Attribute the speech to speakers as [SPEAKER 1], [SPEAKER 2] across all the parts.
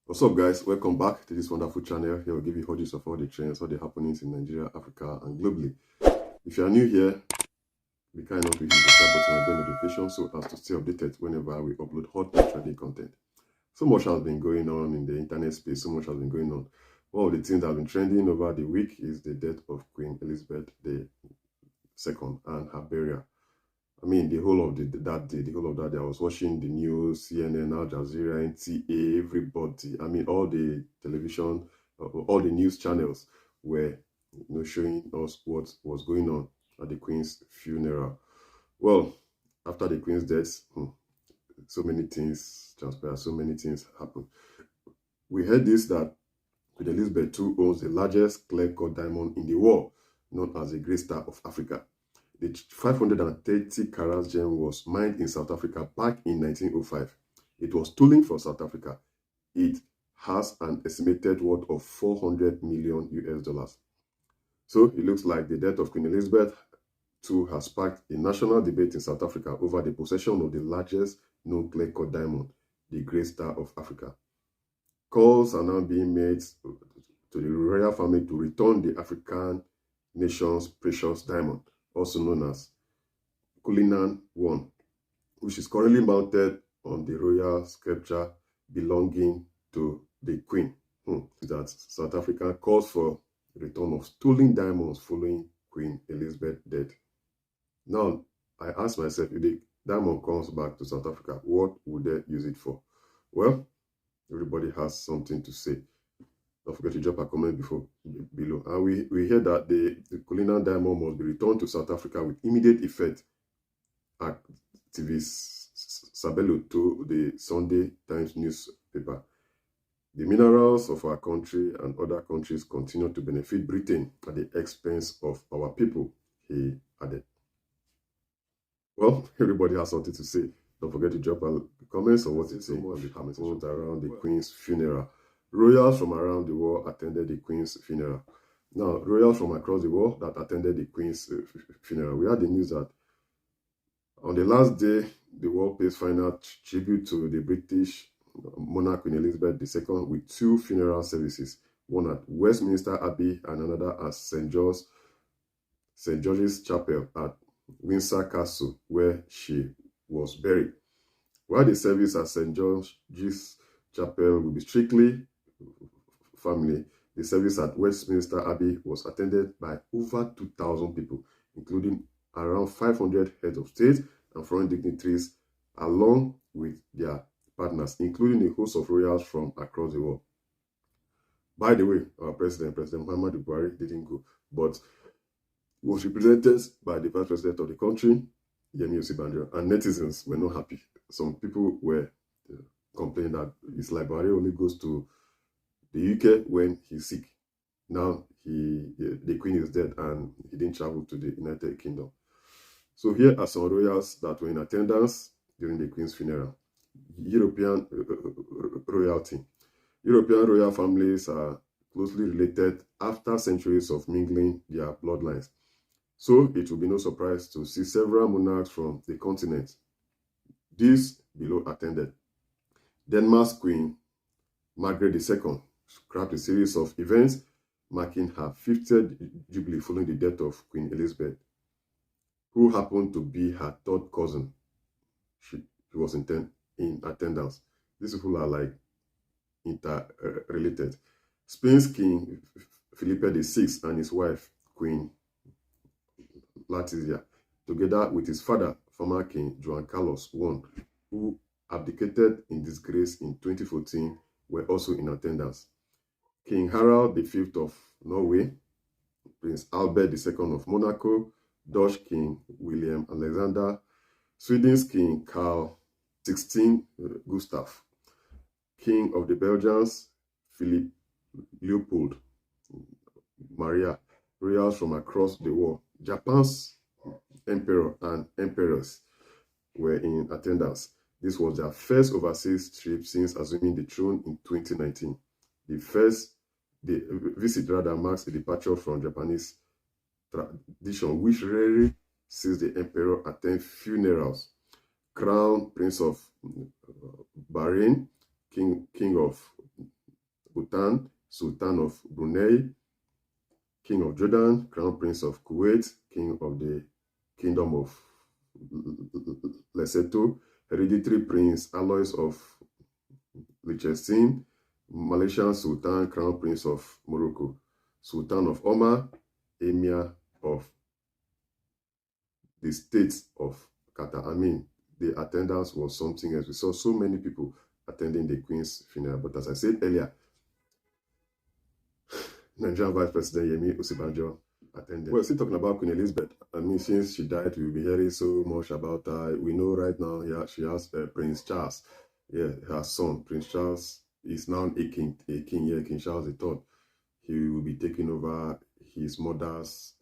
[SPEAKER 1] What's up, guys? Welcome back to this wonderful channel. Here we'll give you hodges of all the trends, all the happenings in Nigeria, Africa, and globally. If you are new here, be kind enough to hit the subscribe button and bell notification so as to stay updated whenever we upload hot and trending content. So much has been going on in the internet space. So much has been going on. One of the things that have been trending over the week is the death of Queen Elizabeth II and her burial. I mean, the whole of that day, I was watching the news, CNN, Al Jazeera, NTA, everybody. I mean, all the television, all the news channels were, showing us what was going on at the Queen's funeral. Well, after the Queen's death, so many things transpired, so many things happened. We heard this that Queen Elizabeth II owns the largest clear-cut diamond in the world, known as the Great Star of Africa. The 530 carat gem was mined in South Africa back in 1905. It was stolen from South Africa. It has an estimated worth of 400 million US dollars. So it looks like the death of Queen Elizabeth II has sparked a national debate in South Africa over the possession of the largest known clear-cut diamond, the Great Star of Africa. Calls are now being made to the royal family to return the African nation's precious diamond, also known as Cullinan 1, which is currently mounted on the royal scepter belonging to the Queen. That South Africa calls for return of stolen diamonds following Queen Elizabeth's death. Now, I ask myself, if the diamond comes back to South Africa, what would they use it for? Well, everybody has something to say. Don't forget to drop a comment below. And we hear that the Cullinan diamond must be returned to South Africa with immediate effect. Activist Sabelo told the Sunday Times newspaper. The minerals of our country and other countries continue to benefit Britain at the expense of our people, he added. Well, everybody has something to say. Don't forget to drop a comments on what you think of the comments around the Queen's funeral. Royals from around the world attended the Queen's funeral. Now, royals from across the world that attended the Queen's funeral. We had the news that on the last day, the world pays final tribute to the British monarch Queen Elizabeth II with two funeral services, one at Westminster Abbey and another at St. George's Chapel at Windsor Castle, where she was buried. While the service at St. George's Chapel will be strictly family, the service at Westminster Abbey was attended by over 2,000 people, including around 500 heads of state and foreign dignitaries, along with their partners, including a host of royals from across the world. By the way, our President Muhammadu Buhari, didn't go, but was represented by the Vice President of the country, Yemi Osinbajo, and netizens were not happy. Some people were complaining that it's like Buhari only goes to the UK when he's sick. Now the Queen is dead and he didn't travel to the United Kingdom. So here are some royals that were in attendance during the Queen's funeral. European royalty. European royal families are closely related after centuries of mingling their bloodlines. So it will be no surprise to see several monarchs from the continent. These below attended. Denmark's Queen Margaret II scrapped a series of events marking her 50th jubilee following the death of Queen Elizabeth, who happened to be her third cousin. She was in attendance. These people are like interrelated. Spain's King Felipe VI and his wife, Queen Letizia, together with his father, former King Juan Carlos I, who abdicated in disgrace in 2014, were also in attendance. King Harald V of Norway, Prince Albert II of Monaco, Dutch King William Alexander, Sweden's King Carl XVI Gustav, King of the Belgians, Philip Leopold, Maria, royals from across the world. Japan's emperor and empress were in attendance. This was their first overseas trip since assuming the throne in 2019. The visit marks a departure from Japanese tradition, which rarely sees the emperor attend funerals. Crown Prince of Bahrain, King of Bhutan, Sultan of Brunei, King of Jordan, Crown Prince of Kuwait, King of the Kingdom of Lesotho, Hereditary Prince Alois of Liechtenstein, Malaysian Sultan, Crown Prince of Morocco, Sultan of Oman, Emir of the State of Qatar. I mean, the attendance was something else. We saw so many people attending the Queen's funeral. But as I said earlier, Nigerian Vice President Yemi Osibanjo attended. Well, still talking about Queen Elizabeth. I mean, since she died, we'll be hearing so much about her. We know right now, yeah, she has Prince Charles. Yeah, her son, Prince Charles, is now a king. King Charles III. He will be taking over his mother's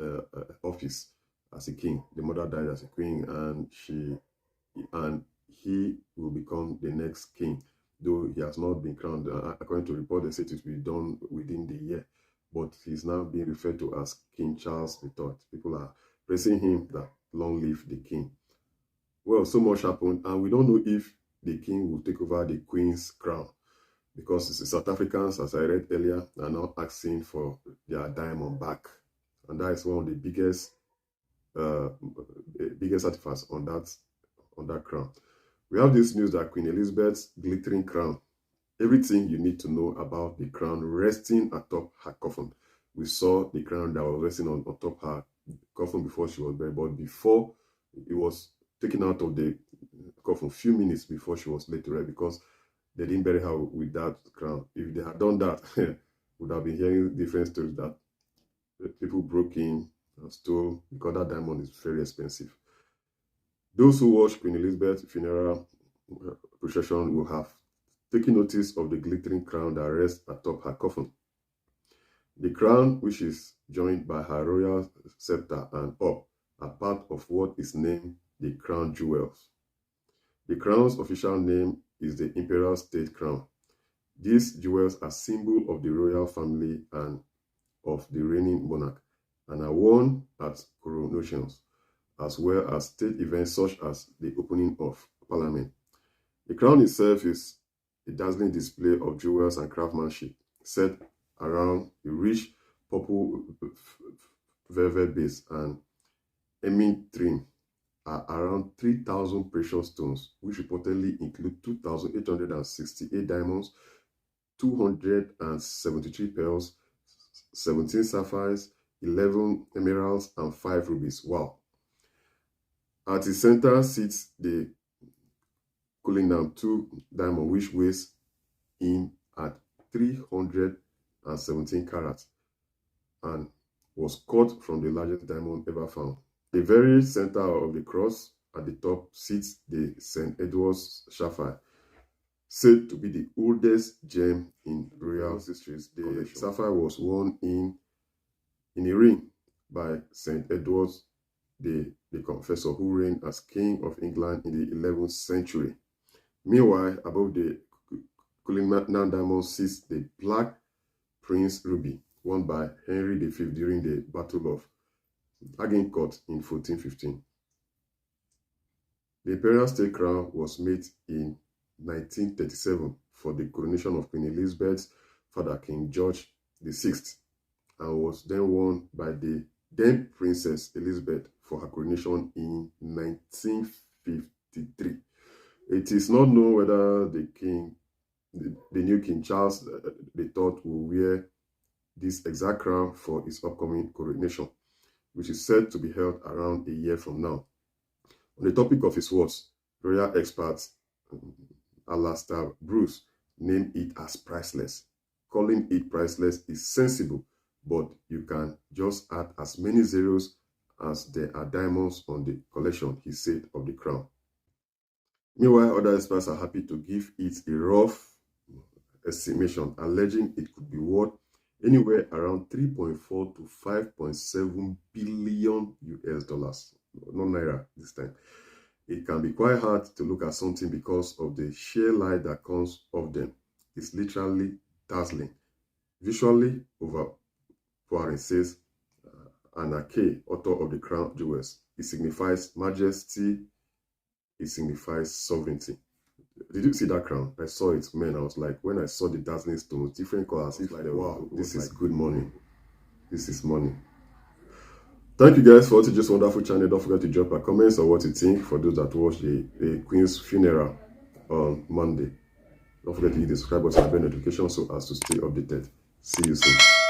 [SPEAKER 1] office as a king. The mother died as a queen, and he will become the next king, though he has not been crowned. According to report, they said it will be done within the year, but he's now being referred to as King Charles III. People are praising him that long live the king. Well, so much happened, and we don't know if the king will take over the queen's crown, because the South Africans, as I read earlier, are now asking for their diamond back, and that is one of the biggest artifacts on that crown. We have this news that Queen Elizabeth's glittering crown, everything you need to know about the crown resting atop her coffin. We saw the crown that was resting on top her coffin before she was buried, but before it was taken out of the coffin, a few minutes before she was laid to rest, because they didn't bury her with that crown. If they had done that, we would have been hearing different stories that people broke in and stole, because that diamond is very expensive. Those who watched Queen Elizabeth's funeral procession will have taken notice of the glittering crown that rests atop her coffin. The crown, which is joined by her royal scepter and orb, are part of what is named the crown jewels. The crown's official name is the Imperial State Crown. These jewels are symbol of the royal family and of the reigning monarch, and are worn at coronations, as well as state events such as the opening of Parliament. The crown itself is a dazzling display of jewels and craftsmanship set around a rich purple velvet base, and ermine trim are around 3,000 precious stones, which reportedly include 2,868 diamonds, 273 pearls, 17 sapphires, 11 emeralds, and 5 rubies. Wow. At its center sits the Cullinan 2 diamond, which weighs in at 317 carats and was cut from the largest diamond ever found. The very center of the cross at the top sits the St. Edward's sapphire, said to be the oldest gem in royal history. The sapphire was worn in a ring by St. Edward the Confessor, who reigned as King of England in the 11th century. Meanwhile, above the Cullinan diamond sits the Black Prince Ruby, won by Henry V during the Battle of Agincourt in 1415. The Imperial State Crown was made in 1937 for the coronation of Queen Elizabeth's father, King George VI, and was then worn by the then Princess Elizabeth for her coronation in 1953. It is not known whether the new King Charles III will wear this exact crown for his upcoming coronation, which is said to be held around a year from now. On the topic of his words, royal expert Alastair Bruce named it as priceless. Calling it priceless is sensible, but you can just add as many zeros as there are diamonds on the collection, he said of the crown. Meanwhile, other experts are happy to give it a rough estimation, alleging it could be worth anywhere around 3.4 to 5.7 billion US dollars. No naira this time. It can be quite hard to look at something because of the sheer light that comes off them. It's literally dazzling. Visually overpowering, says Anna Kay, author of The Crown Jewels. It signifies majesty. It signifies sovereignty. Did you see that crown? I saw it, man. I was like, when I saw the dazzling stones, different colors, it's like, wow, this is good money. This is money. Thank you guys for watching this wonderful channel. Don't forget to drop your comments on what you think for those that watch the Queen's funeral on Monday. Don't forget to hit the subscribe button and bell notification so as to stay updated. See you soon.